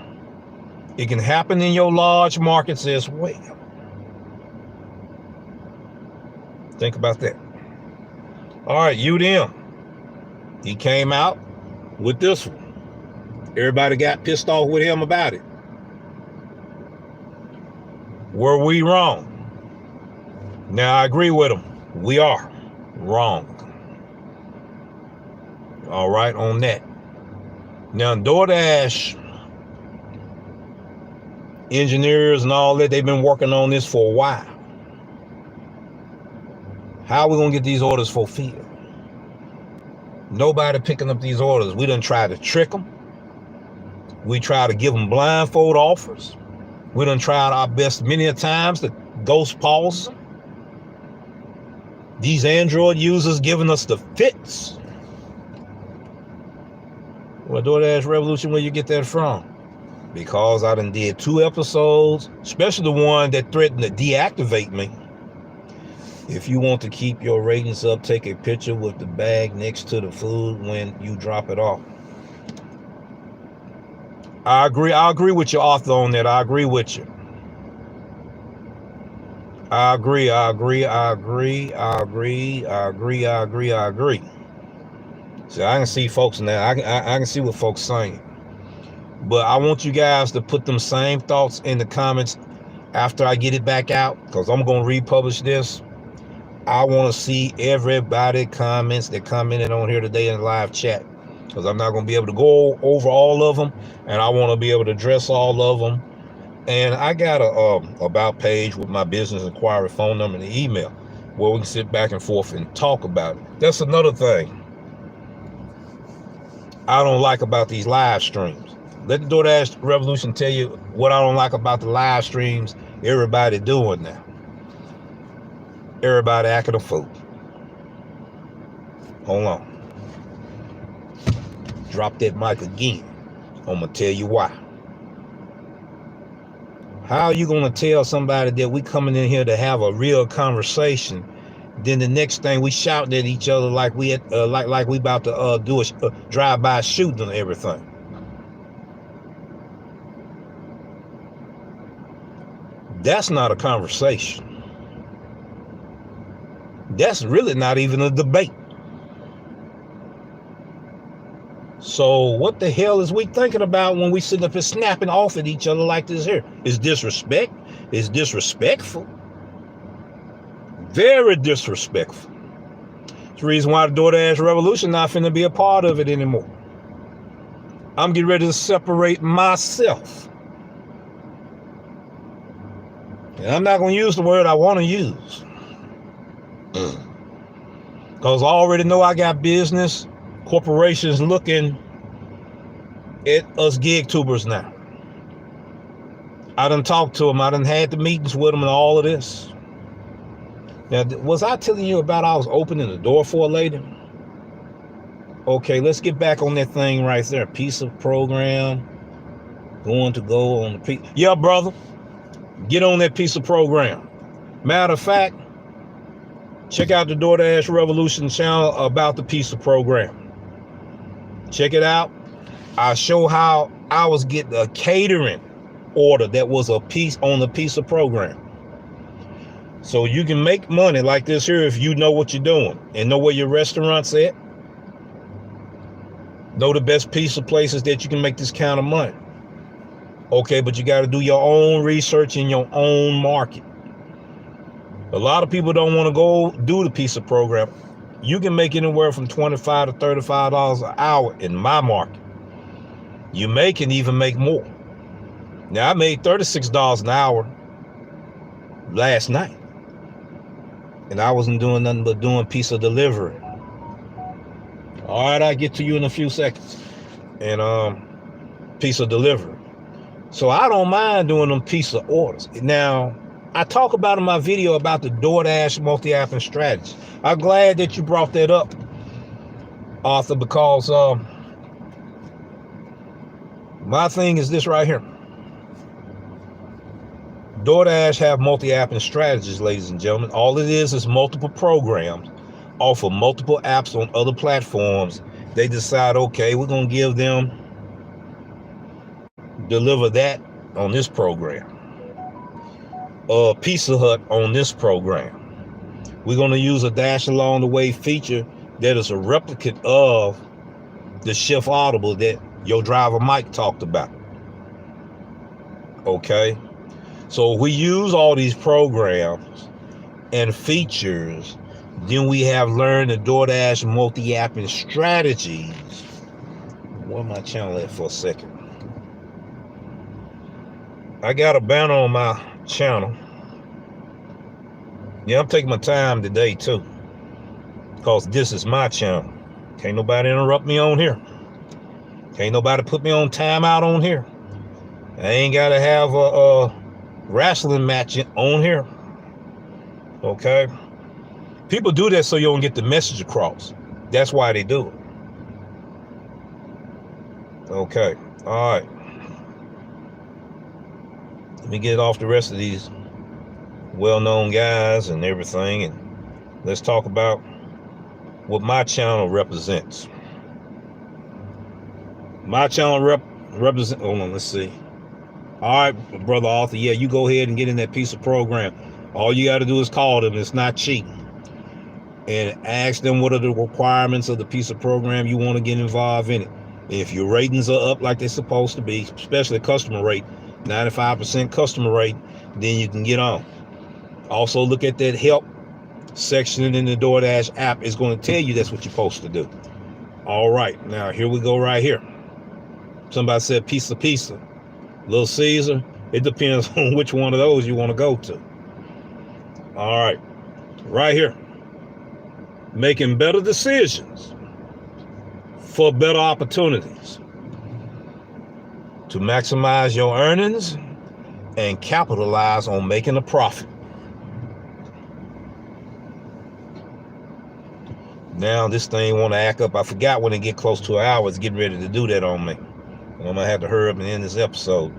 it can happen in your large markets as well. Think about that. All right, them. He came out with this one. Everybody got pissed off with him about it. Were we wrong? Now, I agree with him. We are wrong. All right, on that. Now, Doordash engineers and all that, they've been working on this for a while. How are we going to get these orders fulfilled? Nobody picking up these orders. We done try to trick them. We try to give them blindfold offers. We done tried our best many a times to ghost pause them. These Android users giving us the fits. Well, Doordash Revolution, where you get that from? Because I done did 2 episodes, especially the one that threatened to deactivate me. If you want to keep your ratings up, take a picture with the bag next to the food when you drop it off. I agree with you, Arthur, on that. I agree with you. I agree. So I can see folks now. I can see what folks saying. But I want you guys to put them same thoughts in the comments after I get it back out, because I'm going to republish this. I want to see everybody comments that commented on here today in the live chat, because I'm not going to be able to go over all of them, and I want to be able to address all of them. And I got a about page with my business inquiry phone number and email where we can sit back and forth and talk about it. That's another thing I don't like about these live streams. Let the Doordash Revolution tell you what I don't like about the live streams everybody doing now. Everybody acting a fool. Hold on. Drop that mic again. I'm going to tell you why. How are you going to tell somebody that we coming in here to have a real conversation, then the next thing we shouting at each other like we like we about to do a drive-by shooting and everything? That's not a conversation. That's really not even a debate. So what the hell is we thinking about when we sitting up here snapping off at each other like this here? It's disrespect. It's disrespectful. Very disrespectful. It's the reason why the Doordash Revolution not finna be a part of it anymore. I'm getting ready to separate myself. And I'm not going to use the word I want to use. Because I already know I got business corporations looking at us gig tubers now. I done talked to them. I done had the meetings with them and all of this. Now, was I telling you about I was opening the door for a lady? Okay, let's get back on that thing right there. Piece of program. Going to go on the piece. Yeah, brother. Get on that piece of program. Matter of fact, check out the Doordash Revolution channel about the piece of program. Check it out. I show how I was getting a catering order that was a piece on the piece of program. So you can make money like this here if you know what you're doing and know where your restaurant's at. Know the best piece of places that you can make this kind of money. Okay, but you got to do your own research in your own market. A lot of people don't want to go do the piece of program. You can make anywhere from $25 to $35 an hour in my market. You can even make more. Now, I made $36 an hour last night. And I wasn't doing nothing but doing piece of delivery. All right, I'll get to you in a few seconds. And piece of delivery. So I don't mind doing them piece of orders. Now, I talk about in my video about the Doordash multi-app and strategy. I'm glad that you brought that up, Arthur, because my thing is this right here. Doordash have multi-app and strategies, ladies and gentlemen. All it is multiple programs offer multiple apps on other platforms. They decide, okay, we're going to give them, deliver that on this program. Pizza Hut on this program. We're going to use a Dash Along the Way feature that is a replicate of the Chef Audible that your driver Mike talked about. Okay? So we use all these programs and features. Then we have learned the Doordash multi-app and strategies. Where my channel at for a second? I got a banner on my channel. Yeah, I'm taking my time today too, because this is my channel. Can't nobody interrupt me on here. Can't nobody put me on timeout on here. I ain't gotta have a wrestling match on here. Okay, people do that so you don't get the message across. That's why they do it. Okay, all right. Let me get off the rest of these well-known guys and everything, and let's talk about what my channel represents. My channel represent. Hold on, let's see. All right, brother Arthur. Yeah, you go ahead and get in that piece of program. All you got to do is call them. It's not cheap. And ask them what are the requirements of the piece of program you want to get involved in it. If your ratings are up like they're supposed to be, especially customer rate, 95% customer rate, then you can get on. Also look at that help section in the DoorDash app. It's going to tell you that's what you're supposed to do. All right, now here we go right here. Somebody said pizza, Little Caesar. It depends on which one of those you want to go to. All right, right here. Making better decisions for better opportunities to maximize your earnings and capitalize on making a profit. Now this thing want to act up. I forgot when it get close to an hour, it's getting ready to do that on me. I'm gonna have to hurry up and end this episode.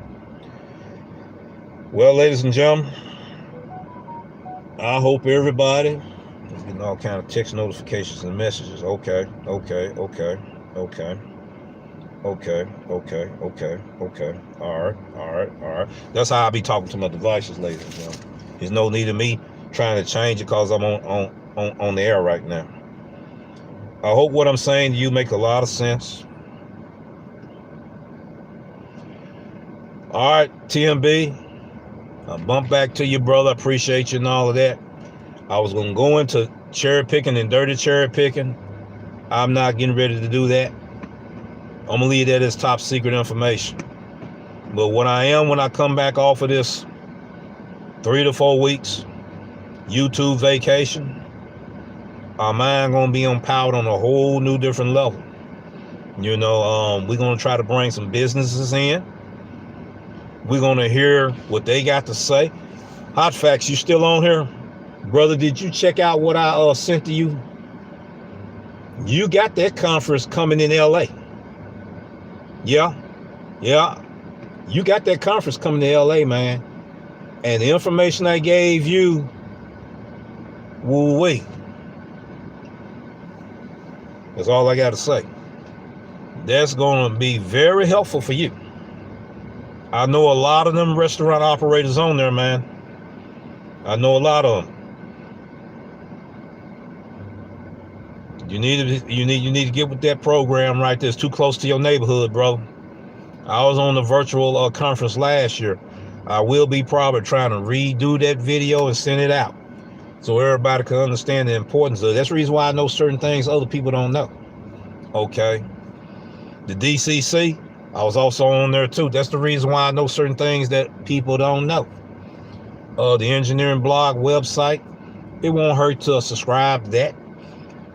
Well, ladies and gentlemen, I hope everybody is getting all kind of text notifications and messages. Okay. All right. That's how I be talking to my devices, ladies and gentlemen. There's no need of me trying to change it because I'm on the air right now. I hope what I'm saying to you make a lot of sense. All right, TMB, I'll bump back to you, brother. I appreciate you and all of that. I was going to go into cherry picking and dirty cherry picking. I'm not getting ready to do that. I'm going to leave that as top secret information. But what I am when I come back off of this 3 to 4 weeks YouTube vacation, our mind going to be empowered on a whole new different level. You know, we're going to try to bring some businesses in. We're going to hear what they got to say. Hot Facts, you still on here? Brother, did you check out what I sent to you? You got that conference coming in LA. Yeah. You got that conference coming to LA, man. And the information I gave you, woo-wee. That's all I got to say. That's going to be very helpful for you. I know a lot of them restaurant operators on there, man. I know a lot of them. You need to get with that program right there. It's too close to your neighborhood, bro. I was on the virtual conference last year. I will be probably trying to redo that video and send it out so everybody can understand the importance of it. That's the reason why I know certain things other people don't know. Okay. The DCC, I was also on there too. That's the reason why I know certain things that people don't know. The engineering blog website, it won't hurt to subscribe to that.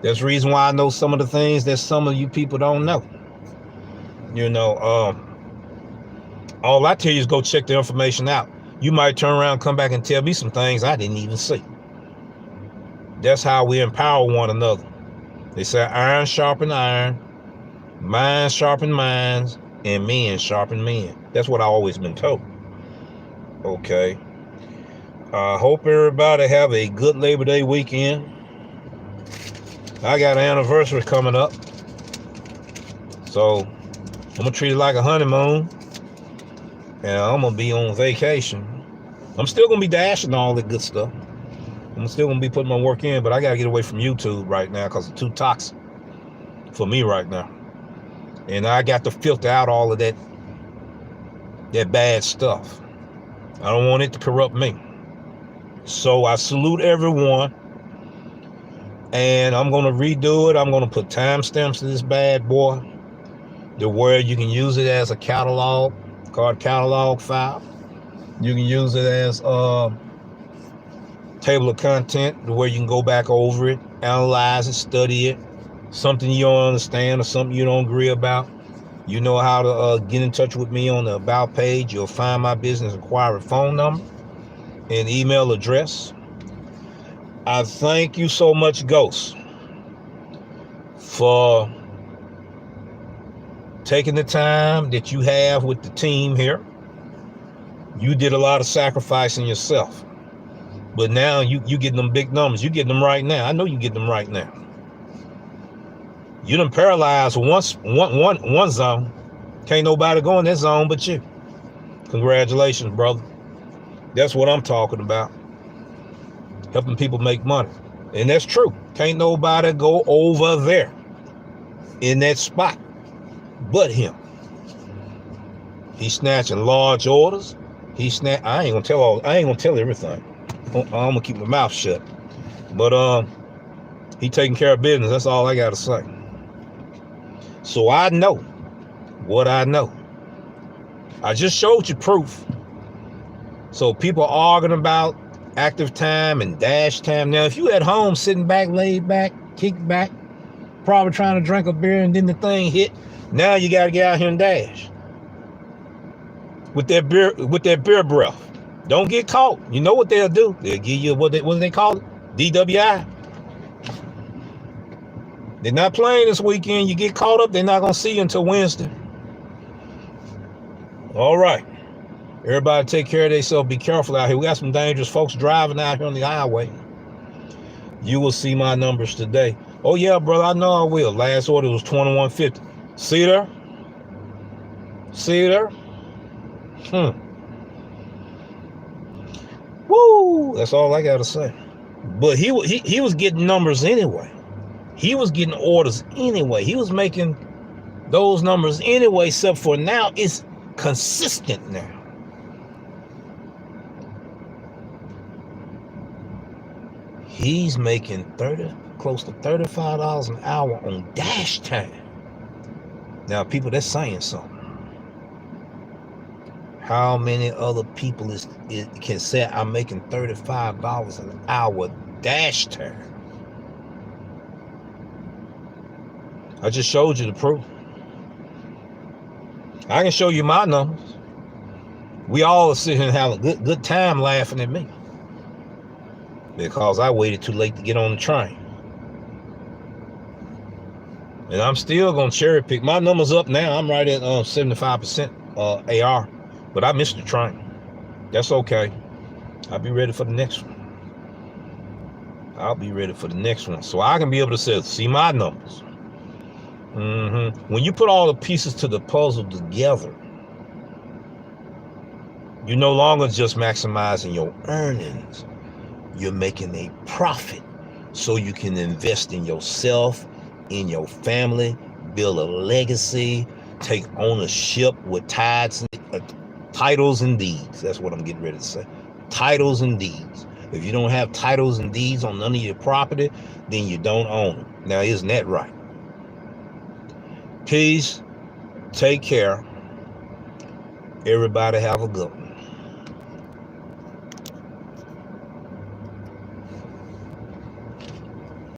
That's the reason why I know some of the things that some of you people don't know. You know, all I tell you is go check the information out. You might turn around and come back and tell me some things I didn't even see. That's how we empower one another. They say iron sharpen iron, minds sharpen minds, and men sharpen men. That's what I've always been told. Okay. I hope everybody have a good Labor Day weekend. I got an anniversary coming up. So I'm going to treat it like a honeymoon. And I'm going to be on vacation. I'm still going to be dashing all that good stuff. I'm still going to be putting my work in, but I got to get away from YouTube right now because it's too toxic for me right now. And I got to filter out all of that bad stuff. I don't want it to corrupt me. So I salute everyone. And I'm going to redo it. I'm going to put timestamps to this bad boy to where you can use it as a catalog, called catalog file. You can use it as a table of content to where you can go back over it, analyze it, study it. Something you don't understand or something you don't agree about. You know how to get in touch with me on the About page. You'll find my business inquiry phone number and email address. I thank you so much, Ghost, for taking the time that you have with the team here. You did a lot of sacrificing yourself. But now you getting them big numbers. You getting them right now. I know you getting them right now. You done paralyzed one zone. Can't nobody go in that zone but you. Congratulations, brother. That's what I'm talking about. Helping people make money. And that's true. Can't nobody go over there in that spot but him. He's snatching large orders. I ain't gonna tell everything. I'm gonna keep my mouth shut. But he taking care of business. That's all I gotta say. So I know what I know. I just showed you proof. So people are arguing about active time and dash time. Now, if you at home sitting back, laid back, kicked back, probably trying to drink a beer and then the thing hit, now you got to get out here and dash with that beer breath. Don't get caught. You know what they'll do? They'll give you what do they call it? DWI. They're not playing this weekend. You get caught up, they're not gonna see you until Wednesday. All right. Everybody take care of themselves. Be careful out here. We got some dangerous folks driving out here on the highway. You will see my numbers today. Oh yeah, brother, I know I will. Last order was 2150. See there? See there? Woo! That's all I gotta say. But he was getting numbers anyway. He was getting orders anyway. He was making those numbers anyway, except for now it's consistent now. He's making close to $35 an hour on dash time. Now, people, that's saying something. How many other people can say I'm making $35 an hour dash time? I just showed you the proof. I can show you my numbers. We all are sitting here and have a good time laughing at me because I waited too late to get on the train. And I'm still going to cherry pick. My number's up now. I'm right at 75% AR. But I missed the train. That's okay. I'll be ready for the next one. I'll be ready for the next one. So I can be able to say, see my numbers. When you put all the pieces to the puzzle together, you're no longer just maximizing your earnings. You're making a profit so you can invest in yourself, in your family, build a legacy, take ownership with titles and deeds. That's what I'm getting ready to say. Titles and deeds. If you don't have titles and deeds on none of your property, then you don't own it. Now, isn't that right? Peace. Take care. Everybody have a good one.